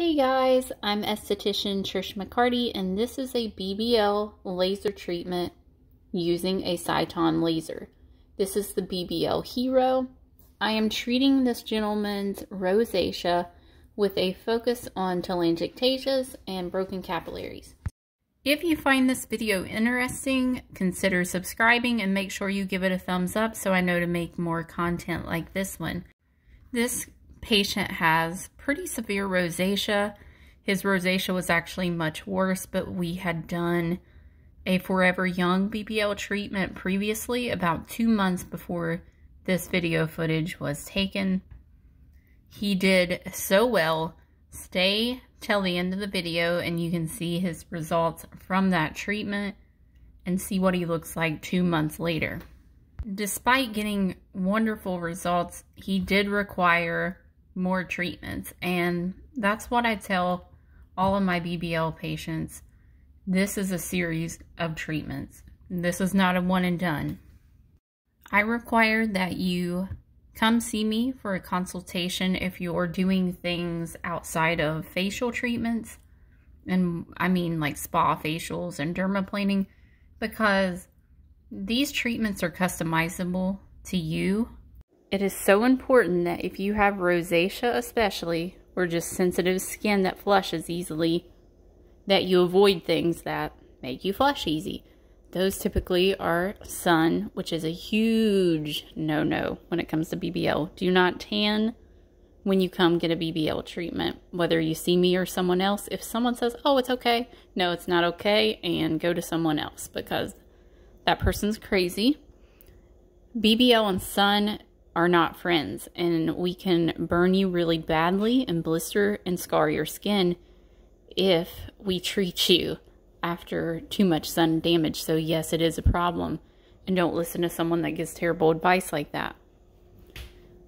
Hey guys, I'm Esthetician Trish McCarty, and this is a BBL laser treatment using a Cyton laser. This is the BBL Hero. I am treating this gentleman's rosacea with a focus on telangiectasias and broken capillaries. If you find this video interesting, consider subscribing and make sure you give it a thumbs up so I know to make more content like this one. This patient has pretty severe rosacea. His rosacea was actually much worse, but we had done a Forever Young BBL treatment previously, about 2 months before this video footage was taken. He did so well. Stay till the end of the video and you can see his results from that treatment and see what he looks like 2 months later. Despite getting wonderful results, he did require more treatments, and that's what I tell all of my BBL patients. This is a series of treatments. This is not a one and done. I require that you come see me for a consultation if you're doing things outside of facial treatments, and I mean like spa facials and dermaplaning, because these treatments are customizable to you. It is so important that if you have rosacea especially, or just sensitive skin that flushes easily, that you avoid things that make you flush easy. Those typically are sun, which is a huge no-no when it comes to BBL. Do not tan when you come get a BBL treatment, whether you see me or someone else. If someone says, oh, it's okay, no, it's not okay, and go to someone else because that person's crazy. BBL and sun are not friends, and we can burn you really badly and blister and scar your skin if we treat you after too much sun damage. So yes, it is a problem, and don't listen to someone that gives terrible advice like that.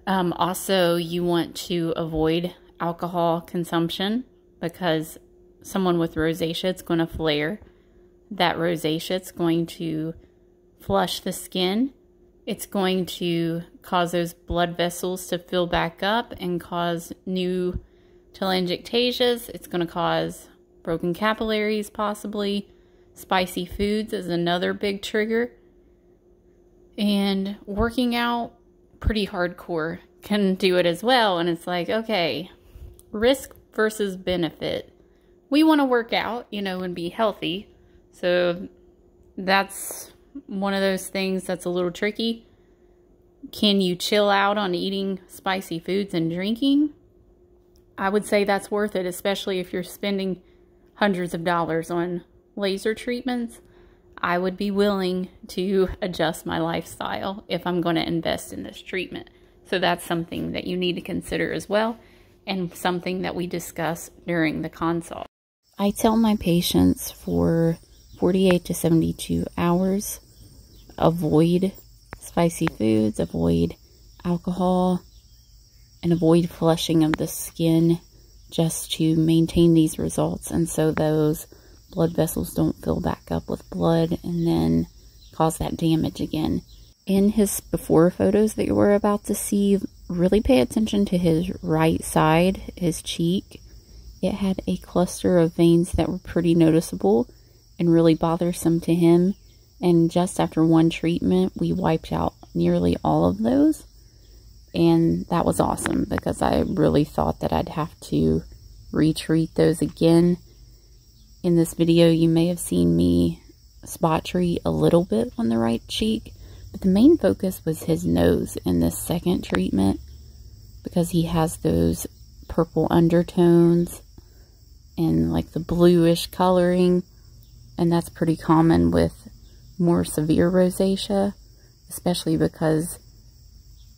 Also, you want to avoid alcohol consumption, because someone with rosacea, it's going to flare. That rosacea, it's going to flush the skin. It's going to cause those blood vessels to fill back up and cause new telangiectasias. It's going to cause broken capillaries, possibly. Spicy foods is another big trigger. And working out pretty hardcore can do it as well. And it's like, okay, risk versus benefit. We want to work out, you know, and be healthy. So that's one of those things that's a little tricky. Can you chill out on eating spicy foods and drinking? I would say that's worth it, especially if you're spending hundreds of dollars on laser treatments. I would be willing to adjust my lifestyle if I'm going to invest in this treatment. So that's something that you need to consider as well, and something that we discuss during the consult. I tell my patients for 48 to 72 hours, avoid spicy foods, avoid alcohol, and avoid flushing of the skin just to maintain these results, and so those blood vessels don't fill back up with blood and then cause that damage again. In his before photos that you were about to see, really pay attention to his right side, his cheek. It had a cluster of veins that were pretty noticeable and really bothersome to him. And just after one treatment, we wiped out nearly all of those. And that was awesome, because I really thought that I'd have to retreat those again. In this video, you may have seen me spot treat a little bit on the right cheek. But the main focus was his nose in this second treatment, because he has those purple undertones and like the bluish coloring. And that's pretty common with more severe rosacea, especially because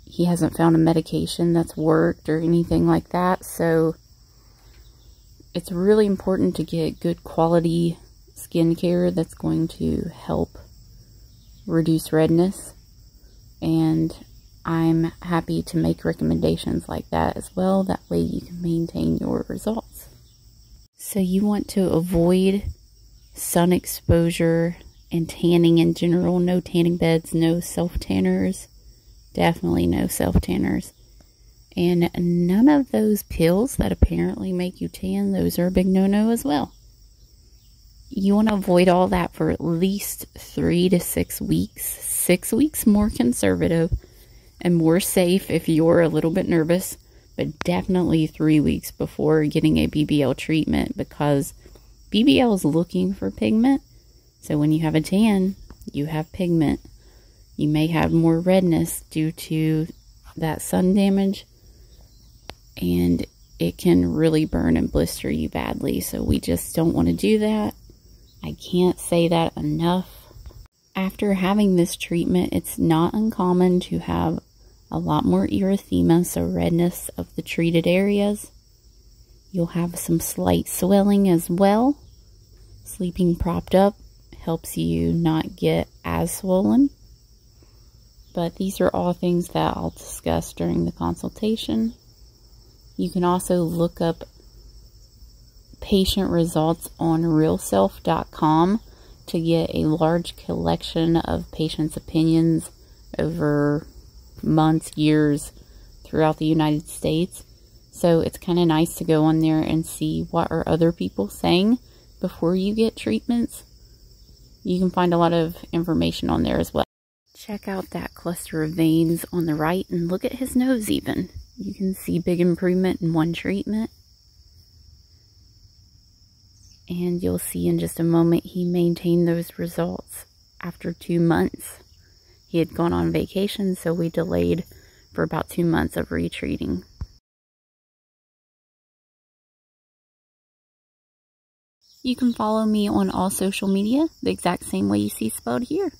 he hasn't found a medication that's worked or anything like that. So it's really important to get good quality skincare that's going to help reduce redness, and I'm happy to make recommendations like that as well. That way you can maintain your results. So you want to avoid sun exposure and tanning in general. No tanning beds, no self-tanners. Definitely no self-tanners. And none of those pills that apparently make you tan, those are a big no-no as well. You want to avoid all that for at least 3 to 6 weeks. 6 weeks more conservative and more safe if you're a little bit nervous, but definitely 3 weeks before getting a BBL treatment, because BBL is looking for pigment. So when you have a tan, you have pigment. You may have more redness due to that sun damage, and it can really burn and blister you badly. So we just don't want to do that. I can't say that enough. After having this treatment, it's not uncommon to have a lot more erythema, so redness of the treated areas. You'll have some slight swelling as well. Sleeping propped up helps you not get as swollen. But these are all things that I'll discuss during the consultation. You can also look up patient results on realself.com to get a large collection of patients' opinions over months, years throughout the United States. So it's kind of nice to go on there and see what are other people saying before you get treatments. You can find a lot of information on there as well. Check out that cluster of veins on the right and look at his nose even. You can see big improvement in one treatment. And you'll see in just a moment he maintained those results after 2 months. He had gone on vacation, so we delayed for about 2 months of retreating. You can follow me on all social media the exact same way you see spelled here.